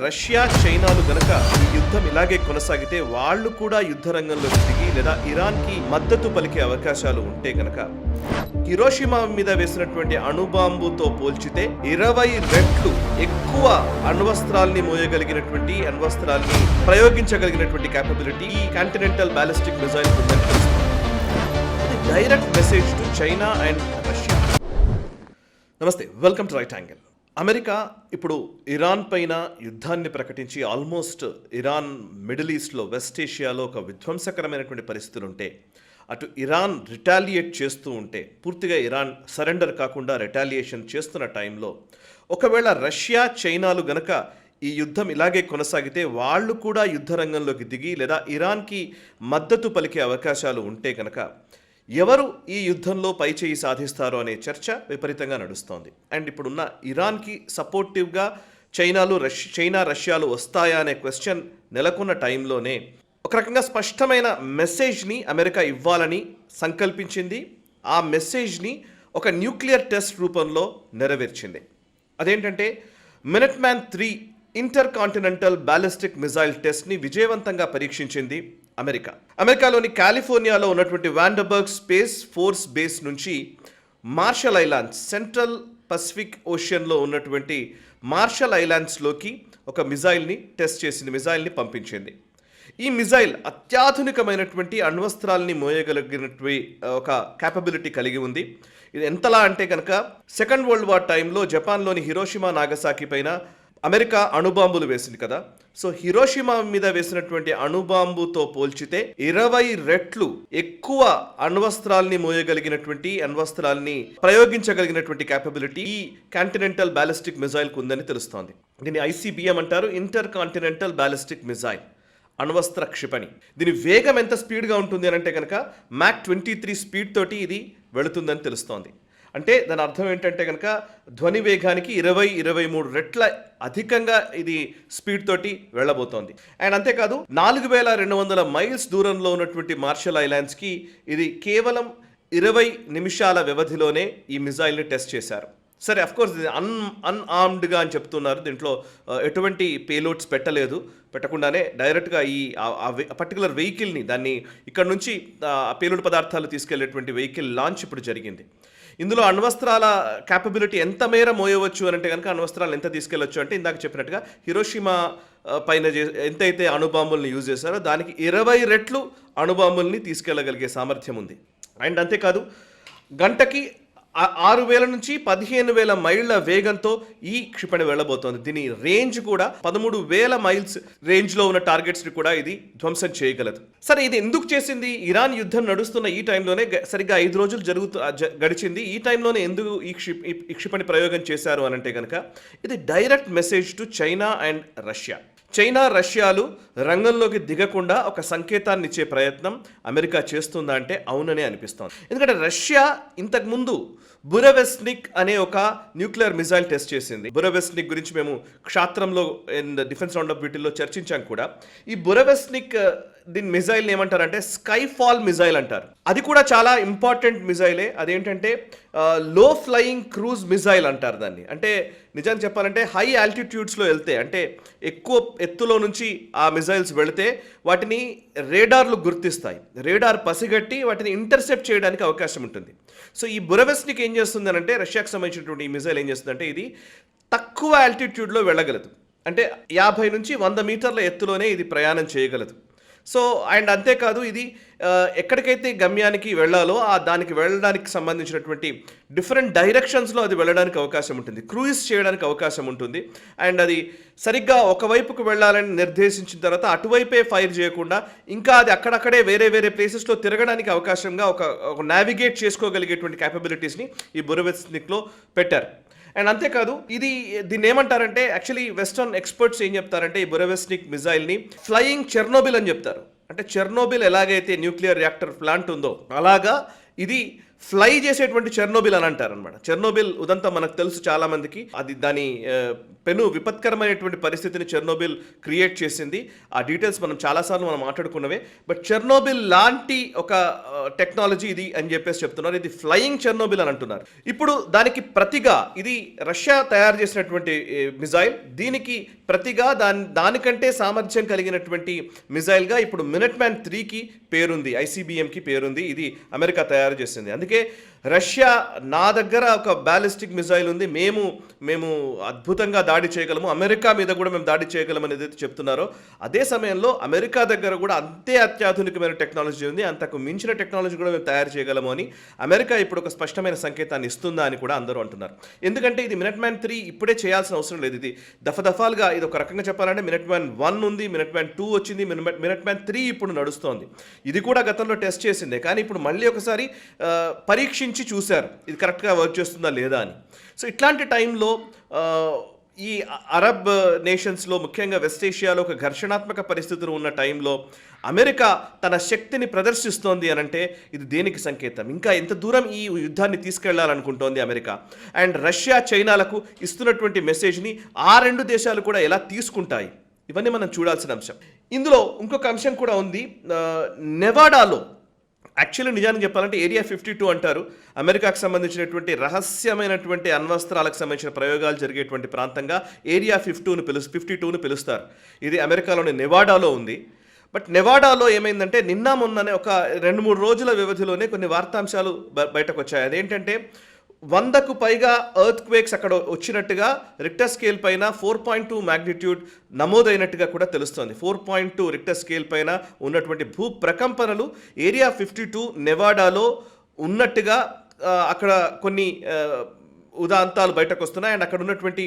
Russia చైనాలు గనక ఈ యుద్ధం ఇలాగే కొనసాగితే వాళ్ళు కూడా యుద్ధ రంగంలోకి దిగి లేదా ఇరాన్కి మద్దతు పలికే అవకాశాలు ఉంటే గనక హిరోషిమా మీద వేసినటువంటి అణుబాంబుతో పోల్చితే 20 రెట్లు ఎక్కువ అణ్వస్త్రాల్ని మోయగలిగినటువంటి అణ్వస్త్రాల్ని ప్రయోగించగలిగినటువంటి కేపబిలిటీ ఈ కాంటినెంటల్ బాలిస్టిక్ మిసైల్ ఉందని తెలుస్తుంది. ఇది direct message to China and Russia. నమస్తే, welcome to right angle. America ఇప్పుడు ఇరాన్ పైన యుద్ధాన్ని ప్రకటించి ఆల్మోస్ట్ ఇరాన్ మిడిల్ ఈస్ట్లో వెస్ట్ ఏషియాలో ఒక విధ్వంసకరమైనటువంటి పరిస్థితులు ఉంటే, అటు ఇరాన్ రిటాలియేట్ చేస్తూ ఉంటే, పూర్తిగా ఇరాన్ సరెండర్ కాకుండా రిటాలియేషన్ చేస్తున్న టైంలో ఒకవేళ రష్యా చైనాలు గనక ఈ యుద్ధం ఇలాగే కొనసాగితే వాళ్ళు కూడా యుద్ధ రంగంలోకి దిగి లేదా ఇరాన్కి మద్దతు పలికే అవకాశాలు ఉంటే కనుక ఎవరు ఈ యుద్ధంలో పైచేయి సాధిస్తారో అనే చర్చ విపరీతంగా నడుస్తోంది. అండ్ ఇప్పుడున్న ఇరాన్కి సపోర్టివ్గా చైనా రష్యాలు వస్తాయా అనే క్వశ్చన్ నెలకొన్న టైంలోనే ఒక రకంగా స్పష్టమైన మెసేజ్ని అమెరికా ఇవ్వాలని సంకల్పించింది. ఆ మెసేజ్ని ఒక న్యూక్లియర్ టెస్ట్ రూపంలో నెరవేర్చింది. అదేంటంటే మినిట్మ్యాన్ 3 ఇంటర్ కాంటినెంటల్ బాలిస్టిక్ మిసైల్ టెస్ట్ని విజయవంతంగా పరీక్షించింది అమెరికాలోని కాలిఫోర్నియాలో ఉన్నటువంటి వాండర్బర్గ్ స్పేస్ ఫోర్స్ బేస్ నుంచి మార్షల్ ఐలాండ్స్, సెంట్రల్ పసిఫిక్ ఓషన్లో ఉన్నటువంటి మార్షల్ ఐలాండ్స్లోకి ఒక మిజైల్ని టెస్ట్ చేసింది, మిజైల్ని పంపించింది. ఈ మిజైల్ అత్యాధునికమైనటువంటి అణ్వస్త్రాల్ని మోయగలిగినటువంటి ఒక క్యాపబిలిటీ కలిగి ఉంది. ఇది ఎంతలా అంటే కనుక సెకండ్ వరల్డ్ వార్ టైంలో జపాన్లోని హిరోషిమా నాగసాకి పైన అమెరికా అణుబాంబులు వేసింది కదా. సో హిరోషిమా మీద వేసినటువంటి అణుబాంబుతో పోల్చితే 20 రెట్లు ఎక్కువ అణ్వస్త్రాల్ని మోయగలిగినటువంటి అణ్వస్త్రాల్ని ప్రయోగించగలిగినటువంటి కేపబిలిటీ ఈ కాంటినెంటల్ బాలిస్టిక్ మిసైల్కు ఉందని తెలుస్తోంది. దీన్ని ICBM అంటారు, ఇంటర్ కాంటినెంటల్ బాలిస్టిక్ మిసైల్, అణ్వస్త్ర క్షిపణి. దీని వేగం ఎంత స్పీడ్గా ఉంటుంది అని అంటే కనుక Mach 23 స్పీడ్ తోటి ఇది వెళుతుందని తెలుస్తోంది. అంటే దాని అర్థం ఏంటంటే కనుక ధ్వని వేగానికి 20-23 రెట్ల అధికంగా ఇది స్పీడ్ తోటి వెళ్ళబోతోంది. అండ్ అంతేకాదు 4200 మైల్స్ దూరంలో ఉన్నటువంటి మార్షల్ ఐలాండ్స్కి ఇది కేవలం 20 నిమిషాల వ్యవధిలోనే ఈ మిజైల్ని టెస్ట్ చేశారు. సరే, అఫ్కోర్స్ ఇది అన్ఆర్మ్డ్గా అని చెప్తున్నారు. దీంట్లో ఎటువంటి పేలోడ్స్ పెట్టకుండానే డైరెక్ట్గా ఈ పర్టికులర్ వెహికల్ని, దాన్ని ఇక్కడ నుంచి పేలోడ్ పదార్థాలు తీసుకెళ్లేటువంటి వెహికల్ లాంచ్ ఇప్పుడు జరిగింది. ఇందులో అణ్వస్త్రాల క్యాపబిలిటీ ఎంత మేర మోయవచ్చు అని అంటే కనుక అణ్వస్త్రాలు ఎంత తీసుకెళ్లొచ్చు అంటే ఇందాక చెప్పినట్టుగా హిరోషిమా పైన ఎంతైతే అణుబాంబుల్ని యూజ్ చేశారో దానికి 20 రెట్లు అణుబాంబుల్ని తీసుకెళ్లగలిగే సామర్థ్యం ఉంది. అండ్ అంతేకాదు గంటకి 6000 నుంచి 15000 మైళ్ళ వేగంతో ఈ క్షిపణి వెళ్ళబోతోంది. దీని రేంజ్ కూడా 13000 మైల్స్ రేంజ్లో ఉన్న టార్గెట్స్ని కూడా ఇది ధ్వంసం చేయగలదు. సరే, ఇది ఎందుకు చేసింది? ఇరాన్ యుద్ధం నడుస్తున్న ఈ టైంలోనే, సరిగ్గా 5 రోజులు గడిచింది. ఈ టైంలోనే ఎందుకు ఈ క్షిపణి ప్రయోగం చేశారు అని అంటే కనుక ఇది direct message to China and Russia. China రష్యాలు రంగంలోకి దిగకుండా ఒక సంకేతాన్ని ఇచ్చే ప్రయత్నం అమెరికా చేస్తుందా అంటే అవుననే అనిపిస్తోంది. ఎందుకంటే రష్యా ఇంతకుముందు బురవెస్నిక్ అనే ఒక న్యూక్లియర్ మిసైల్ టెస్ట్ చేసింది. బురవెస్నిక్ గురించి మేము క్షాత్రంలో డిఫెన్స్ రౌండ్ ఆఫ్ బ్యూటీలో చర్చించాం కూడా. ఈ బురవెస్నిక్ దీని మిజైల్ని ఏమంటారంటే స్కై ఫాల్ మిజైల్ అంటారు. అది కూడా చాలా ఇంపార్టెంట్ మిజైలే. అదేంటంటే లో ఫ్లయింగ్ క్రూజ్ మిజైల్ అంటారు దాన్ని. అంటే నిజాన్ని చెప్పాలంటే హై ఆల్టిట్యూడ్స్లో వెళ్తే, అంటే ఎక్కువ ఎత్తులో నుంచి ఆ మిజైల్స్ వెళితే వాటిని రేడార్లు గుర్తిస్తాయి. రేడార్ పసిగట్టి వాటిని ఇంటర్సెప్ట్ చేయడానికి అవకాశం ఉంటుంది. సో ఈ బురవెస్నిక్ ఏం చేస్తుంది అంటే, రష్యాకు సంబంధించినటువంటి ఈ మిజైల్ ఏం చేస్తుందంటే ఇది తక్కువ ఆల్టిట్యూడ్లో వెళ్ళగలదు. అంటే 50 నుంచి 100 మీటర్ల ఎత్తులోనే ఇది ప్రయాణం చేయగలదు. సో అండ్ అంతేకాదు ఇది ఎక్కడికైతే గమ్యానికి వెళ్ళాలో దానికి వెళ్ళడానికి సంబంధించినటువంటి డిఫరెంట్ డైరెక్షన్స్లో అది వెళ్ళడానికి అవకాశం ఉంటుంది, క్రూయిజ్ చేయడానికి అవకాశం ఉంటుంది. అండ్ అది సరిగ్గా ఒకవైపుకు వెళ్ళాలని నిర్దేశించిన తర్వాత అటువైపే ఫైర్ చేయకుండా ఇంకా అది అక్కడక్కడే వేరే ప్లేసెస్లో తిరగడానికి అవకాశంగా ఒక నావిగేట్ చేసుకోగలిగేటువంటి క్యాపబిలిటీస్ని ఈ బురవెస్నిక్లో పెట్టారు. అండ్ అంతేకాదు దీన్ని ఏమంటారంటే, యాక్చువల్లీ వెస్టర్న్ ఎక్స్పర్ట్స్ ఏం చెప్తారంటే ఈ బురవెస్నిక్ మిజైల్ని ఫ్లయింగ్ చెర్నోబిల్ అని చెప్తారు. అంటే చెర్నోబిల్ ఎలాగైతే న్యూక్లియర్ రియాక్టర్ ప్లాంట్ ఉందో అలాగా ఇది ఫ్లై చేసేటువంటి చెర్నోబిల్ అని అంటారు అనమాట. చెర్నోబిల్ ఉదంతం మనకు తెలుసు చాలా మందికి. అది దాని పెను విపత్కరమైనటువంటి పరిస్థితిని చెర్నోబిల్ క్రియేట్ చేసింది. ఆ డీటెయిల్స్ మనం చాలాసార్లు మనం మాట్లాడుకున్నవే. బట్ చెర్నోబిల్ లాంటి ఒక టెక్నాలజీ ఇది అని చెప్పేసి చెప్తున్నారు. ఇది ఫ్లయింగ్ చెర్నోబిల్ అని అంటున్నారు. ఇప్పుడు దానికి ప్రతిగా ఇది రష్యా తయారు చేసినటువంటి మిజైల్. దీనికి ప్రతిగా దానికంటే సామర్థ్యం కలిగినటువంటి మిజైల్గా ఇప్పుడు మినట్ మ్యాన్ 3కి పేరుంది, ICBMకి పేరుంది. ఇది అమెరికా తయారు చేసింది. అందుకే రష్యా నా దగ్గర ఒక బ్యాలిస్టిక్ మిజైల్ ఉంది, మేము అద్భుతంగా దాడి చేయగలము, అమెరికా మీద కూడా మేము దాడి చేయగలము అనేది చెప్తున్నారో, అదే సమయంలో అమెరికా దగ్గర కూడా అంతే అత్యాధునికమైన టెక్నాలజీ ఉంది, అంతకు మించిన టెక్నాలజీ కూడా మేము తయారు చేయగలము అని అమెరికా ఇప్పుడు ఒక స్పష్టమైన సంకేతాన్ని ఇస్తుందా అని కూడా అందరూ అంటున్నారు. ఎందుకంటే ఇది మినట్ మ్యాన్ 3 ఇప్పుడే చేయాల్సిన అవసరం లేదు. ఇది దఫాలుగా ఇది ఒక రకంగా చెప్పాలంటే మినట్ మ్యాన్ 1 ఉంది, మినట్ మ్యాన్ 2 వచ్చింది, మినట్ మ్యాన్ 3 ఇప్పుడు నడుస్తోంది. ఇది కూడా గతంలో టెస్ట్ చేసిందే, కానీ ఇప్పుడు మళ్ళీ ఒకసారి పరీక్షించి చూశారు ఇది కరెక్ట్గా వర్క్ చేస్తుందా లేదా అని. సో ఇట్లాంటి టైంలో ఈ అరబ్ నేషన్స్లో ముఖ్యంగా వెస్ట్ ఏషియాలో ఒక ఘర్షణాత్మక పరిస్థితులు ఉన్న టైంలో అమెరికా తన శక్తిని ప్రదర్శిస్తోంది అనంటే ఇది దేనికి సంకేతం? ఇంకా ఎంత దూరం ఈ యుద్ధాన్ని తీసుకెళ్లాలనుకుంటోంది అమెరికా? అండ్ రష్యా చైనాలకు ఇస్తున్నటువంటి మెసేజ్ని ఆ రెండు దేశాలు కూడా ఎలా తీసుకుంటాయి? ఇవన్నీ మనం చూడాల్సిన అంశం. ఇందులో ఇంకొక అంశం కూడా ఉంది. నెవాడాలో యాక్చువల్లీ నిజానికి చెప్పాలంటే ఏరియా 52 అంటారు. అమెరికాకు సంబంధించినటువంటి రహస్యమైనటువంటి అణ్వస్త్రాలకు సంబంధించిన ప్రయోగాలు జరిగేటువంటి ప్రాంతంగా ఏరియా 52ను పిలుస్తారు. ఇది అమెరికాలోని నెవాడాలో ఉంది. బట్ నెవాడాలో ఏమైందంటే నిన్న మొన్ననే ఒక 2-3 రోజుల వ్యవధిలోనే కొన్ని వార్తాంశాలు బయటకు వచ్చాయి. అదేంటంటే 100కు పైగా ఎర్త్ క్వేక్స్ అక్కడ వచ్చినట్టుగా రిక్టర్ స్కేల్ పైన 4.2 మ్యాగ్నిట్యూడ్ నమోదైనట్టుగా కూడా తెలుస్తోంది. 4.2 రిక్టర్ స్కేల్ పైన ఉన్నటువంటి భూ ప్రకంపనలు ఏరియా 52 నెవాడాలో ఉన్నట్టుగా అక్కడ కొన్ని ఉదాంతాలు బయటకు వస్తున్నాయి. అండ్ అక్కడ ఉన్నటువంటి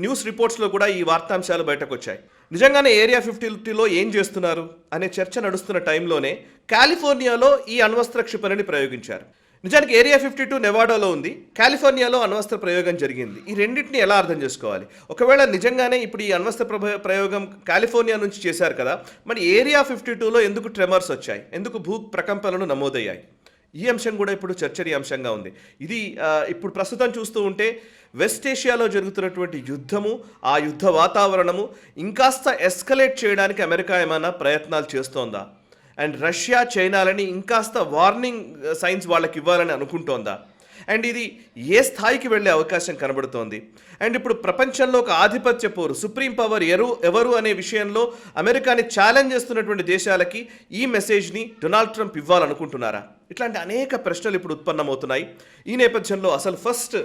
న్యూస్ రిపోర్ట్స్లో కూడా ఈ వార్తాంశాలు బయటకు వచ్చాయి. నిజంగానే ఏరియా 52లో ఏం చేస్తున్నారు అనే చర్చ నడుస్తున్న టైంలోనే కాలిఫోర్నియాలో ఈ అణ్వస్త్ర క్షిపణిని ప్రయోగించారు. నిజానికి ఏరియా 52 నెవాడాలో ఉంది, కాలిఫోర్నియాలో అణ్వస్త్ర ప్రయోగం జరిగింది. ఈ రెండింటిని ఎలా అర్థం చేసుకోవాలి? ఒకవేళ నిజంగానే ఇప్పుడు ఈ అణ్వస్త్ర ప్రయోగం కాలిఫోర్నియా నుంచి చేశారు కదా, మరి ఏరియా 52లో ఎందుకు ట్రెమర్స్ వచ్చాయి, ఎందుకు భూ ప్రకంపనలు నమోదయ్యాయి? ఈ అంశం కూడా ఇప్పుడు చర్చనీయాంశంగా ఉంది. ఇది ఇప్పుడు ప్రస్తుతం చూస్తూ ఉంటే వెస్ట్ ఏషియాలో జరుగుతున్నటువంటి యుద్ధము, ఆ యుద్ధ వాతావరణము ఇంకాస్త ఎస్కలేట్ చేయడానికి అమెరికా ఏమైనా ప్రయత్నాలు చేస్తోందా? అండ్ రష్యా చైనాలని ఇంకాస్త వార్నింగ్ సైన్స్ వాళ్ళకి ఇవ్వాలని అనుకుంటోందా? అండ్ ఇది ఏ స్థాయికి వెళ్ళే అవకాశం కనబడుతోంది? అండ్ ఇప్పుడు ప్రపంచంలో ఒక ఆధిపత్య పోరు, సుప్రీం పవర్ ఎవరు అనే విషయంలో అమెరికాని ఛాలెంజ్ చేస్తున్నటువంటి దేశాలకి ఈ మెసేజ్ని డొనాల్డ్ ట్రంప్ ఇవ్వాలనుకుంటున్నారా? ఇట్లాంటి అనేక ప్రశ్నలు ఇప్పుడు ఉత్పన్నమవుతున్నాయి. ఈ నేపథ్యంలో అసలు ఫస్ట్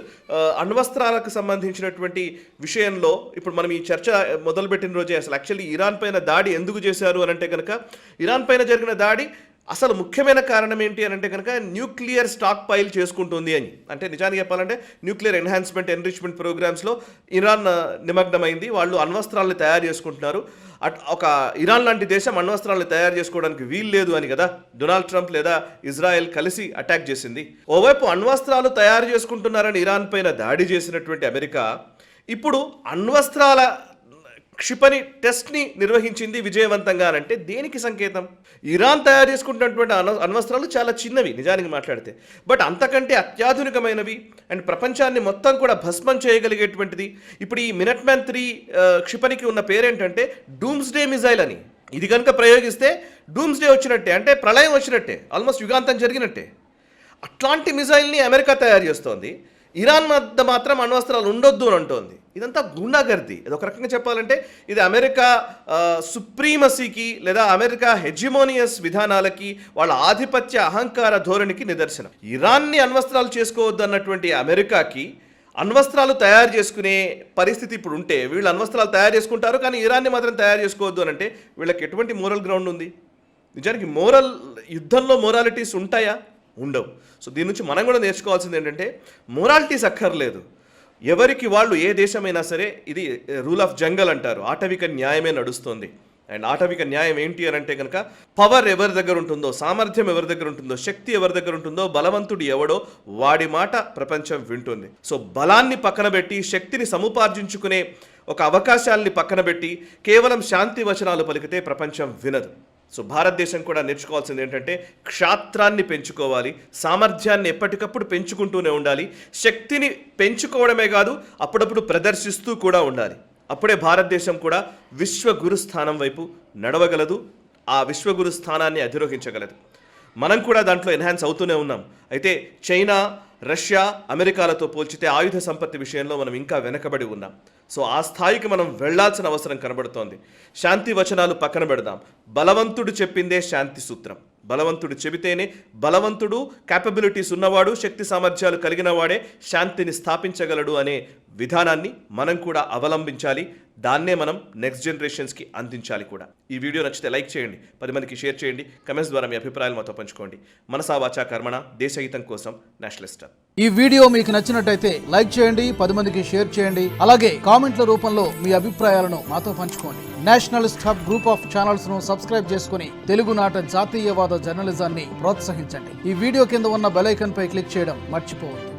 అణ్వస్త్రాలకు సంబంధించినటువంటి విషయంలో ఇప్పుడు మనం ఈ చర్చ మొదలుపెట్టిన రోజే అసలు యాక్చువల్లీ ఇరాన్ పైన దాడి ఎందుకు చేశారు అని అంటే కనుక, ఇరాన్ పైన జరిగిన దాడి అసలు ముఖ్యమైన కారణం ఏంటి అని అంటే కనుక న్యూక్లియర్ స్టాక్ పైల్ చేసుకుంటుంది అని. అంటే నిజానికి చెప్పాలంటే న్యూక్లియర్ ఎన్హాన్స్మెంట్ ఎన్రిచ్మెంట్ ప్రోగ్రామ్స్లో ఇరాన్ నిమగ్నమైంది. వాళ్ళు అణ్వస్త్రాలను తయారు చేసుకుంటున్నారు. ఒక ఇరాన్ లాంటి దేశం అణ్వస్త్రాలను తయారు చేసుకోవడానికి వీలు లేదు అని కదా డొనాల్డ్ ట్రంప్ లేదా ఇజ్రాయెల్ కలిసి అటాక్ చేసింది. ఓవైపు అణ్వస్త్రాలు తయారు చేసుకుంటున్నారని ఇరాన్ పైన దాడి చేసినటువంటి అమెరికా ఇప్పుడు అణ్వస్త్రాల క్షిపణి టెస్ట్ని నిర్వహించింది విజయవంతంగా అంటే దేనికి సంకేతం? ఇరాన్ తయారు చేసుకుంటున్నటువంటి అణ్వస్త్రాలు చాలా చిన్నవి నిజానికి మాట్లాడితే, బట్ అంతకంటే అత్యాధునికమైనవి అండ్ ప్రపంచాన్ని మొత్తం కూడా భస్మం చేయగలిగేటువంటిది. ఇప్పుడు ఈ మినట్ మ్యాన్ 3 క్షిపణికి ఉన్న పేరేంటంటే డూమ్స్డే మిజైల్ అని. ఇది కనుక ప్రయోగిస్తే డూమ్స్డే వచ్చినట్టే, అంటే ప్రళయం వచ్చినట్టే, ఆల్మోస్ట్ యుగాంతం జరిగినట్టే. అట్లాంటి మిజైల్ని అమెరికా తయారు చేస్తోంది. ఇరాన్ వద్ద మాత్రం అణ్వస్త్రాలు ఉండొద్దు అని అంటోంది. ఇదంతా గుండాగర్ది. ఇది ఒక రకంగా చెప్పాలంటే ఇది అమెరికా సుప్రీమసీకి లేదా అమెరికా హెజిమోనియస్ విధానాలకి, వాళ్ళ ఆధిపత్య అహంకార ధోరణికి నిదర్శనం. ఇరాన్ని అణ్వస్త్రాలు చేసుకోవద్దు అన్నటువంటి అమెరికాకి అణ్వస్త్రాలు తయారు చేసుకునే పరిస్థితి ఇప్పుడు ఉంటే, వీళ్ళు అణ్వస్త్రాలు తయారు చేసుకుంటారు కానీ ఇరాన్ని మాత్రం తయారు చేసుకోవద్దు అని అంటే వీళ్ళకి ఎటువంటి మోరల్ గ్రౌండ్ ఉంది? నిజానికి యుద్ధంలో మోరాలిటీస్ ఉంటాయా? ఉండవు. సో దీని నుంచి మనం కూడా నేర్చుకోవాల్సింది ఏంటంటే మోరాలిటీస్ అక్కర్లేదు. ఎవరికి వాళ్ళు, ఏ దేశమైనా సరే ఇది రూల్ ఆఫ్ జంగల్ అంటారు, ఆటవిక న్యాయమే నడుస్తుంది. అండ్ ఆటవిక న్యాయం ఏంటి అని అంటే కనుక పవర్ ఎవరి దగ్గర ఉంటుందో, సామర్థ్యం ఎవరి దగ్గర ఉంటుందో, శక్తి ఎవరి దగ్గర ఉంటుందో, బలవంతుడు ఎవడో వాడి మాట ప్రపంచం వింటుంది. సో బలాన్ని పక్కన పెట్టి శక్తిని సముపార్జించుకునే ఒక అవకాశాలని పక్కన పెట్టి కేవలం శాంతి వచనాలు పలికితే ప్రపంచం వినదు. సో భారతదేశం కూడా నేర్చుకోవాల్సింది ఏంటంటే క్షాత్రాన్ని పెంచుకోవాలి, సామర్థ్యాన్ని ఎప్పటికప్పుడు పెంచుకుంటూనే ఉండాలి, శక్తిని పెంచుకోవడమే కాదు అప్పుడప్పుడు ప్రదర్శిస్తూ కూడా ఉండాలి. అప్పుడే భారతదేశం కూడా విశ్వగురు స్థానం వైపు నడవగలదు, ఆ విశ్వగురు స్థానాన్ని అధిరోహించగలదు. మనం కూడా దాంట్లో ఎన్హాన్స్ అవుతూనే ఉన్నాం. అయితే చైనా, రష్యా, అమెరికాలతో పోల్చితే ఆయుధ సంపత్తి విషయంలో మనం ఇంకా వెనకబడి ఉన్నాం. సో ఆ స్థాయికి మనం వెళ్లాల్సిన అవసరం కనబడుతోంది. శాంతి వచనాలు పక్కన పెడదాం. బలవంతుడు చెప్పిందే శాంతి సూత్రం. బలవంతుడు చెబితేనే, బలవంతుడు క్యాపబిలిటీస్ ఉన్నవాడు, శక్తి సామర్థ్యాలు కలిగిన వాడే శాంతిని స్థాపించగలడు అనే విధానాన్ని మనం కూడా అవలంబించాలి. దాన్నే మనం నెక్స్ట్ జనరేషన్స్కి అందించాలి కూడా. ఈ వీడియో నచ్చితే లైక్ చేయండి, 10 మందికి షేర్ చేయండి, కమెంట్స్ ద్వారా మీ అభిప్రాయాలు మాతో పంచుకోండి. మనసా వాచా కర్మణ, దేశహితం కోసం నేషనలిస్ట్. ఈ వీడియో మీకు నచ్చినట్టయితే లైక్ చేయండి, 10 మందికి షేర్ చేయండి. అలాగే కామెంట్ల రూపంలో మీ అభిప్రాయాలను మాతో పంచుకోండి. Nationalist hub group of channels ను సబ్స్క్రైబ్ చేసుకుని తెలుగునాట జాతీయవాద జర్నలిజాన్ని ప్రోత్సహించండి. ఈ వీడియో కింద ఉన్న బెల్ ఐకాన్ పై క్లిక్ చేయడం మర్చిపోవద్దు.